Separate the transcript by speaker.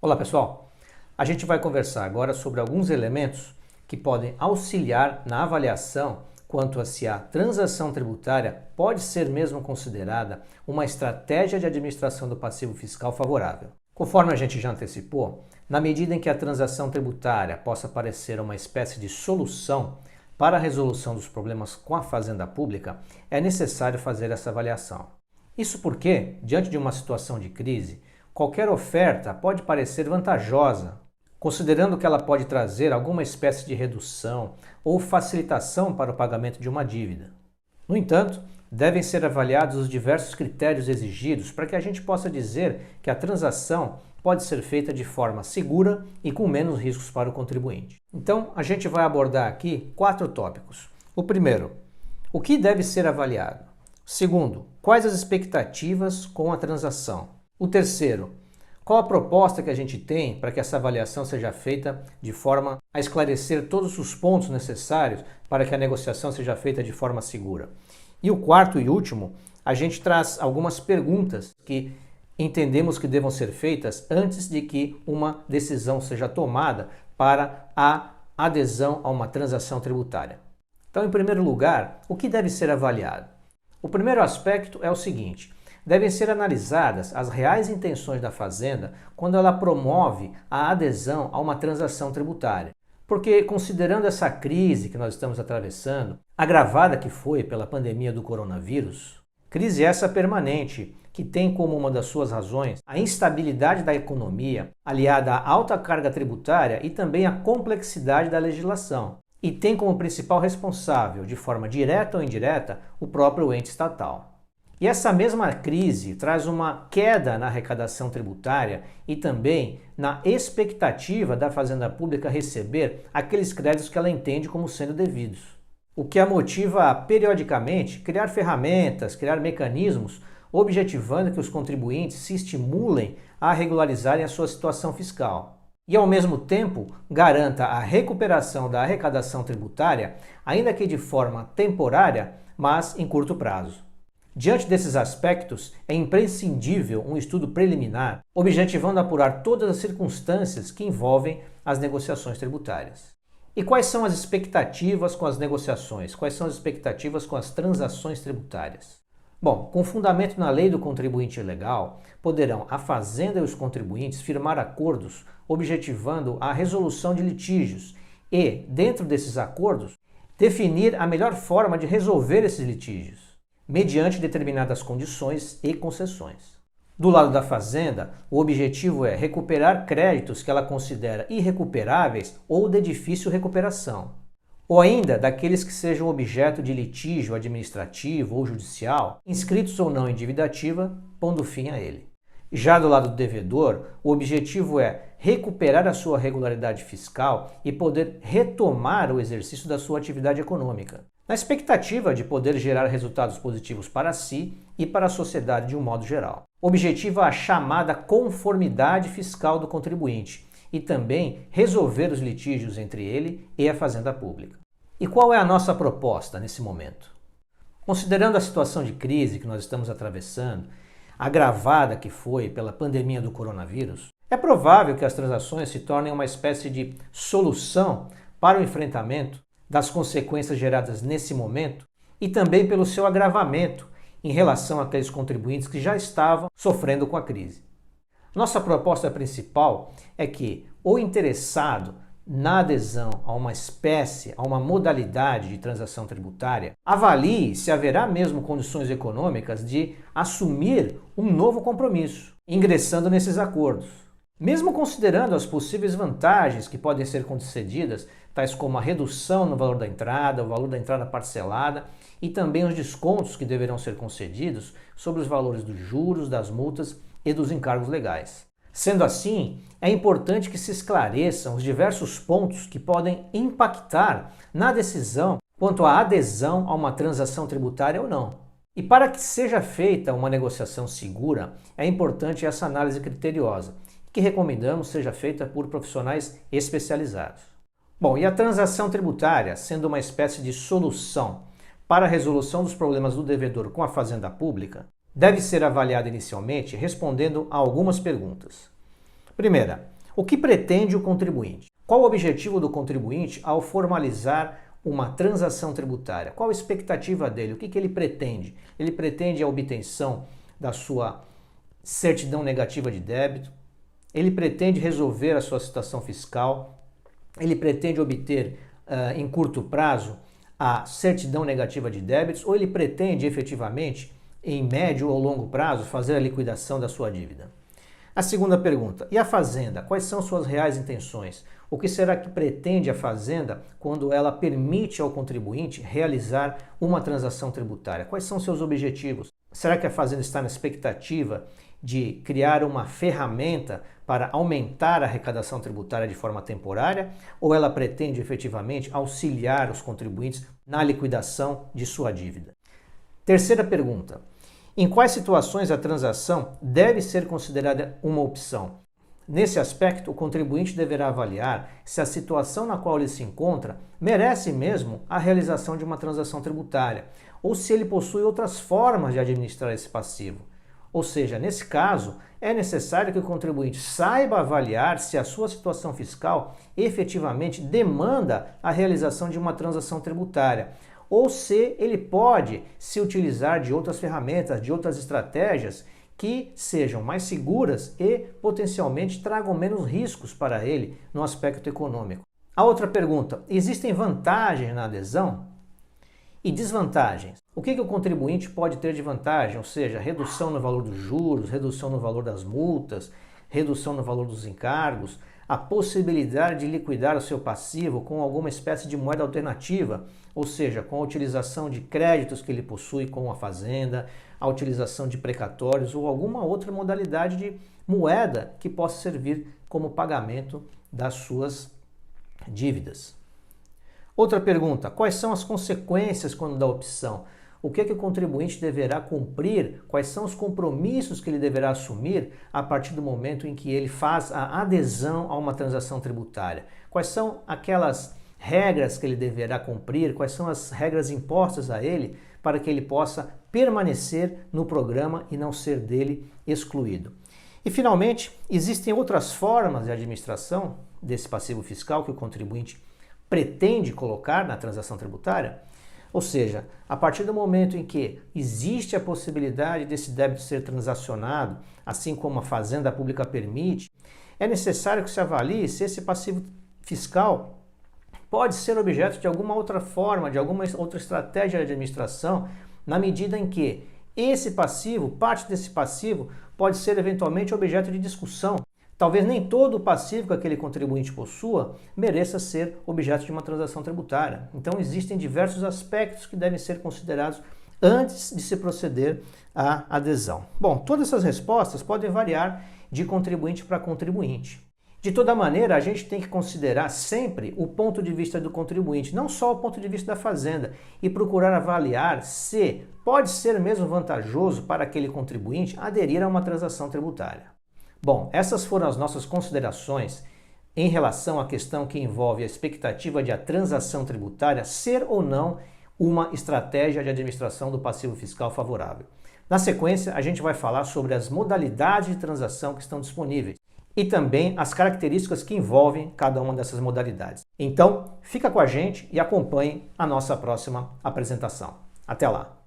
Speaker 1: Olá pessoal, a gente vai conversar agora sobre alguns elementos que podem auxiliar na avaliação quanto a se a transação tributária pode ser mesmo considerada uma estratégia de administração do passivo fiscal favorável. Conforme a gente já antecipou, na medida em que a transação tributária possa parecer uma espécie de solução para a resolução dos problemas com a fazenda pública, é necessário fazer essa avaliação. Isso porque, diante de uma situação de crise, qualquer oferta pode parecer vantajosa, considerando que ela pode trazer alguma espécie de redução ou facilitação para o pagamento de uma dívida. No entanto, devem ser avaliados os diversos critérios exigidos para que a gente possa dizer que a transação pode ser feita de forma segura e com menos riscos para o contribuinte. Então, a gente vai abordar aqui 4 tópicos. O primeiro, o que deve ser avaliado? Segundo, quais as expectativas com a transação? O terceiro, qual a proposta que a gente tem para que essa avaliação seja feita de forma a esclarecer todos os pontos necessários para que a negociação seja feita de forma segura? E o quarto e último, a gente traz algumas perguntas que entendemos que devam ser feitas antes de que uma decisão seja tomada para a adesão a uma transação tributária. Então, em primeiro lugar, o que deve ser avaliado? O primeiro aspecto é o seguinte: devem ser analisadas as reais intenções da Fazenda quando ela promove a adesão a uma transação tributária. Porque, considerando essa crise que nós estamos atravessando, agravada que foi pela pandemia do coronavírus, crise essa permanente, que tem como uma das suas razões a instabilidade da economia, aliada à alta carga tributária e também à complexidade da legislação, e tem como principal responsável, de forma direta ou indireta, o próprio ente estatal. E essa mesma crise traz uma queda na arrecadação tributária e também na expectativa da Fazenda Pública receber aqueles créditos que ela entende como sendo devidos. O que a motiva a, periodicamente, criar ferramentas, criar mecanismos, objetivando que os contribuintes se estimulem a regularizarem a sua situação fiscal. E, ao mesmo tempo, garanta a recuperação da arrecadação tributária, ainda que de forma temporária, mas em curto prazo. Diante desses aspectos, é imprescindível um estudo preliminar, objetivando apurar todas as circunstâncias que envolvem as negociações tributárias. E quais são as expectativas com as negociações? Quais são as expectativas com as transações tributárias? Bom, com fundamento na lei do contribuinte legal, poderão a Fazenda e os contribuintes firmar acordos objetivando a resolução de litígios e, dentro desses acordos, definir a melhor forma de resolver esses litígios, mediante determinadas condições e concessões. Do lado da Fazenda, o objetivo é recuperar créditos que ela considera irrecuperáveis ou de difícil recuperação, ou ainda daqueles que sejam objeto de litígio administrativo ou judicial, inscritos ou não em dívida ativa, pondo fim a ele. Já do lado do devedor, o objetivo é recuperar a sua regularidade fiscal e poder retomar o exercício da sua atividade econômica, na expectativa de poder gerar resultados positivos para si e para a sociedade de um modo geral. Objetiva a chamada conformidade fiscal do contribuinte e também resolver os litígios entre ele e a Fazenda Pública. E qual é a nossa proposta nesse momento? Considerando a situação de crise que nós estamos atravessando, agravada que foi pela pandemia do coronavírus, é provável que as transações se tornem uma espécie de solução para o enfrentamento das consequências geradas nesse momento e também pelo seu agravamento em relação àqueles contribuintes que já estavam sofrendo com a crise. Nossa proposta principal é que o interessado na adesão a uma espécie, a uma modalidade de transação tributária, avalie se haverá mesmo condições econômicas de assumir um novo compromisso, ingressando nesses acordos. Mesmo considerando as possíveis vantagens que podem ser concedidas, tais como a redução no valor da entrada, o valor da entrada parcelada e também os descontos que deverão ser concedidos sobre os valores dos juros, das multas e dos encargos legais. Sendo assim, é importante que se esclareçam os diversos pontos que podem impactar na decisão quanto à adesão a uma transação tributária ou não. E para que seja feita uma negociação segura, é importante essa análise criteriosa, que recomendamos seja feita por profissionais especializados. Bom, e a transação tributária, sendo uma espécie de solução para a resolução dos problemas do devedor com a Fazenda Pública, deve ser avaliada inicialmente respondendo a algumas perguntas. Primeira, O que pretende o contribuinte? Qual o objetivo do contribuinte ao formalizar uma transação tributária? Qual a expectativa dele? O que ele pretende? Ele pretende a obtenção da sua certidão negativa de débito, ele pretende resolver a sua situação fiscal, ele pretende obter em curto prazo a certidão negativa de débitos, ou ele pretende efetivamente, em médio ou longo prazo, fazer a liquidação da sua dívida? A segunda pergunta, e a Fazenda? Quais são suas reais intenções? O que será que pretende a Fazenda quando ela permite ao contribuinte realizar uma transação tributária? Quais são seus objetivos? Será que a Fazenda está na expectativa de criar uma ferramenta para aumentar a arrecadação tributária de forma temporária, ou ela pretende efetivamente auxiliar os contribuintes na liquidação de sua dívida? Terceira pergunta, em quais situações a transação deve ser considerada uma opção? Nesse aspecto, o contribuinte deverá avaliar se a situação na qual ele se encontra merece mesmo a realização de uma transação tributária, ou se ele possui outras formas de administrar esse passivo. Ou seja, nesse caso, é necessário que o contribuinte saiba avaliar se a sua situação fiscal efetivamente demanda a realização de uma transação tributária, ou se ele pode se utilizar de outras ferramentas, de outras estratégias que sejam mais seguras e potencialmente tragam menos riscos para ele no aspecto econômico. A outra pergunta, existem vantagens na adesão e desvantagens? O que o contribuinte pode ter de vantagem? Ou seja, redução no valor dos juros, redução no valor das multas, redução no valor dos encargos, a possibilidade de liquidar o seu passivo com alguma espécie de moeda alternativa, ou seja, com a utilização de créditos que ele possui com a Fazenda, a utilização de precatórios ou alguma outra modalidade de moeda que possa servir como pagamento das suas dívidas. Outra pergunta, quais são as consequências quando dá opção? O que o contribuinte deverá cumprir? Quais são os compromissos que ele deverá assumir a partir do momento em que ele faz a adesão a uma transação tributária? Quais são aquelas regras que ele deverá cumprir? Quais são as regras impostas a ele para que ele possa permanecer no programa e não ser dele excluído? E, finalmente, existem outras formas de administração desse passivo fiscal que o contribuinte pretende colocar na transação tributária? Ou seja, a partir do momento em que existe a possibilidade desse débito ser transacionado, assim como a Fazenda Pública permite, é necessário que se avalie se esse passivo fiscal pode ser objeto de alguma outra forma, de alguma outra estratégia de administração, na medida em que esse passivo, parte desse passivo, pode ser eventualmente objeto de discussão. Talvez nem todo o passivo que aquele contribuinte possua mereça ser objeto de uma transação tributária. Então existem diversos aspectos que devem ser considerados antes de se proceder à adesão. Bom, todas essas respostas podem variar de contribuinte para contribuinte. De toda maneira, a gente tem que considerar sempre o ponto de vista do contribuinte, não só o ponto de vista da Fazenda, e procurar avaliar se pode ser mesmo vantajoso para aquele contribuinte aderir a uma transação tributária. Bom, essas foram as nossas considerações em relação à questão que envolve a expectativa de a transação tributária ser ou não uma estratégia de administração do passivo fiscal favorável. Na sequência, a gente vai falar sobre as modalidades de transação que estão disponíveis e também as características que envolvem cada uma dessas modalidades. Então, fica com a gente e acompanhe a nossa próxima apresentação. Até lá!